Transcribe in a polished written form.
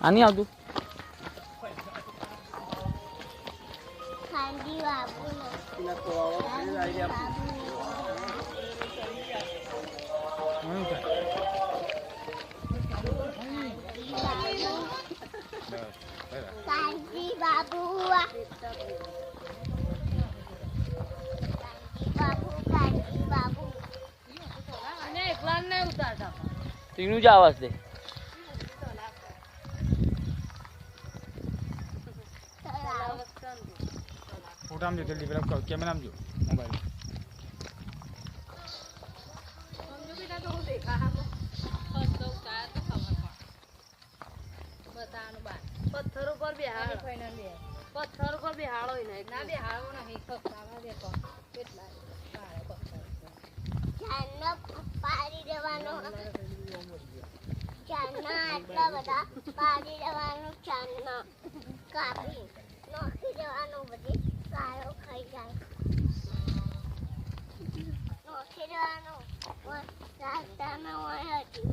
આની આવતું ખાંડી બાબુ કાંજી બાબુ કાંજી બાબુ અને એકલા ને ઉતારતા તીનું જ આવાજ દે फोटा में जल्दी पेला कैमरा में जो मोबाइल સમજો બેટા તો હું દેખા હા ફર્સ્ટ તો ઉતાર તો ખબર પડ બતાનું બા પથ્થર ઉપર બેહાડ પથ્થર ઉપર બેહાડો ને ના બેહાડો નહીં ખસાવા દે તો કેટલા બારે પથ્થર જાનનો પાડી દેવાનો જાનના આટલા બધા પાડી દેવાનું જાનનો કાપી નોખી દેવાનું બધી કાળો ખાઈ જાય નોખી દેવાનું રાસ્તામાં હોય હજી